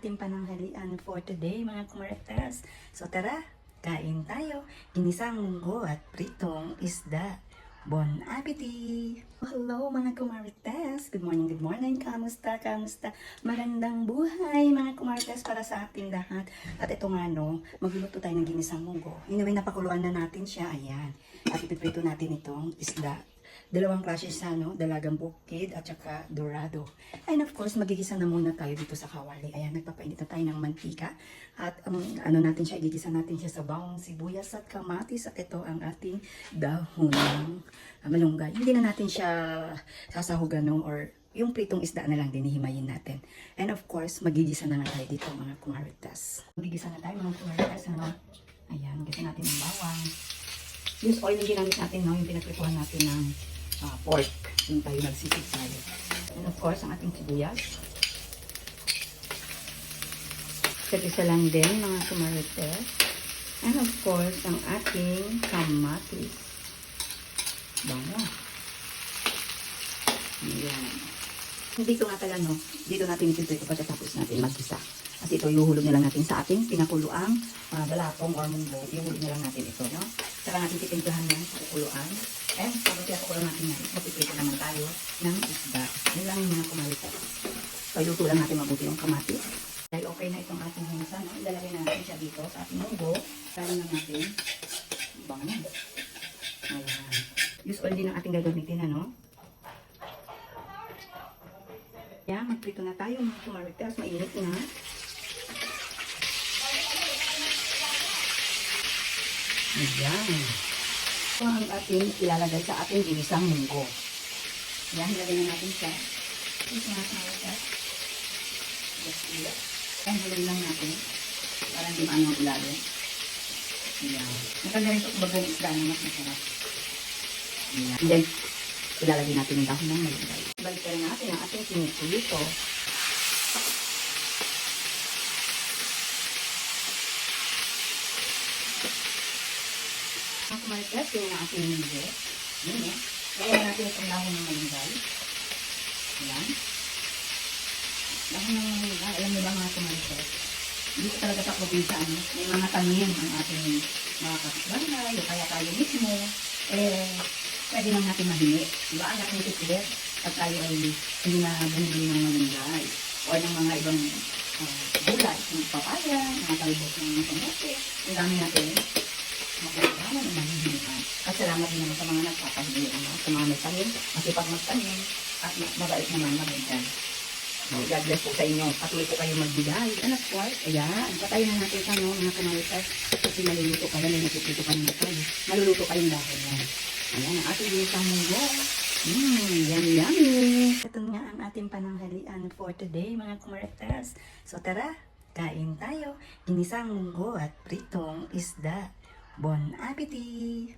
ating pananghalian for today mga kumarites. So tara, kain tayo. Ginisang munggo at pritong isda. Bon appetit! Hello mga kumarites! Good morning! Kamusta? Magandang buhay mga kumarites para sa ating lahat. At ito nga no, magluluto tayo ng ginisang munggo. Anyway, napakuluan na natin siya. Ayan. At ipiprito natin itong isda. Dalawang klase siya, no? Dalagang bukid at saka dorado. And of course, magigisa na muna tayo dito sa kawali. Ayan, nagpapainit na tayo ng mantika. At igigisa natin siya sa bawang sibuyas at kamatis. At ito ang ating dahon ng malunggay. Hindi na natin siya sasahugan, no? Or yung pritong isda na lang dinihimayin natin. And of course, magigisa na tayo dito mga kumaritas. Magigisa na tayo mga kumaritas, ano? Ayan, gisa natin ng bawang. Use oil yung ginamit natin, no? Yung pinagprituhan natin ng pork. Yung tayo nagsisig tayo. And of course, ang ating sibuyas. Isa lang din, mga kumarites. And of course, ang ating kamatis. Bango. Ayan. Dito nga pala, no? Dito natin ipiprito pagkatapos natin mag-isa. At ito, ihuhulog na lang natin sa ating pinakuluang balatong or munggo. Ihuhulog na lang natin ito, no? Saka natin titimplahan yan sa kukuluan. And pag pinakuluan natin yan, magpiprito naman tayo ng isda. Yun lang yung mga kumalitas. So, iluto lang natin mabuti yung kamatis. Dahil okay na itong ating hinsa, no? Ilalagay natin siya dito sa ating munggo. Kaya lang natin bango. Ayan. Use oil din ang ating gagamitin, ano? Yan, magprito na tayo mga kumaritas. Mainit na. Ayan. Ito ang ating ilalagay sa ating ginisang munggo. Ayan, ilagay na natin siya. Ito mga kumaritas. Just ulit. Ayan, ilagay lang natin. Para hindi maano ang ilalim. Ayan. Maganda rin ito kung bagong isda na mas masarap. Ayan. And then, ilalagay natin yung dahon ng malunggay. Balikan natin ang ating pinipulito. Ang kumarites, yun ang ating munggo. Yun eh. Lagyan natin itong dahon ng malunggay. Ayan. Dahon ng malunggay. Alam nyo ba mga kumarites? Dito talaga sa probinsya, ano? May mga tanim ang ating mga kapitbahay o kaya tayo mismo. Pwede lang natin mahingi. Diba? Ang ating titibet at tayo ay hindi na bumili ng malunggay o ng mga ibang gulay, ng papaya, mga talbos ng mga kamote. Ang dami natin magkakaroon ng mahihingian. At salamat din naman sa mga nagpapahingi, sa mga may tanim, masipag magtanim, at mabait naman magbigay. God bless po sa inyo. Patuloy po kayo magbigay. And of course, ayan, patayin na natin sa mga kumalitas kasi maluluto kayo, may natututo kayo na tayo. Maluluto kayong dahil yan. Ayan, ang ating ginisang munggo. Yummy! Ito nga ang ating pananghalian for today, mga kumaritas. So tara, kain tayo. Ginisang munggo at pritong isda. Bon appetit!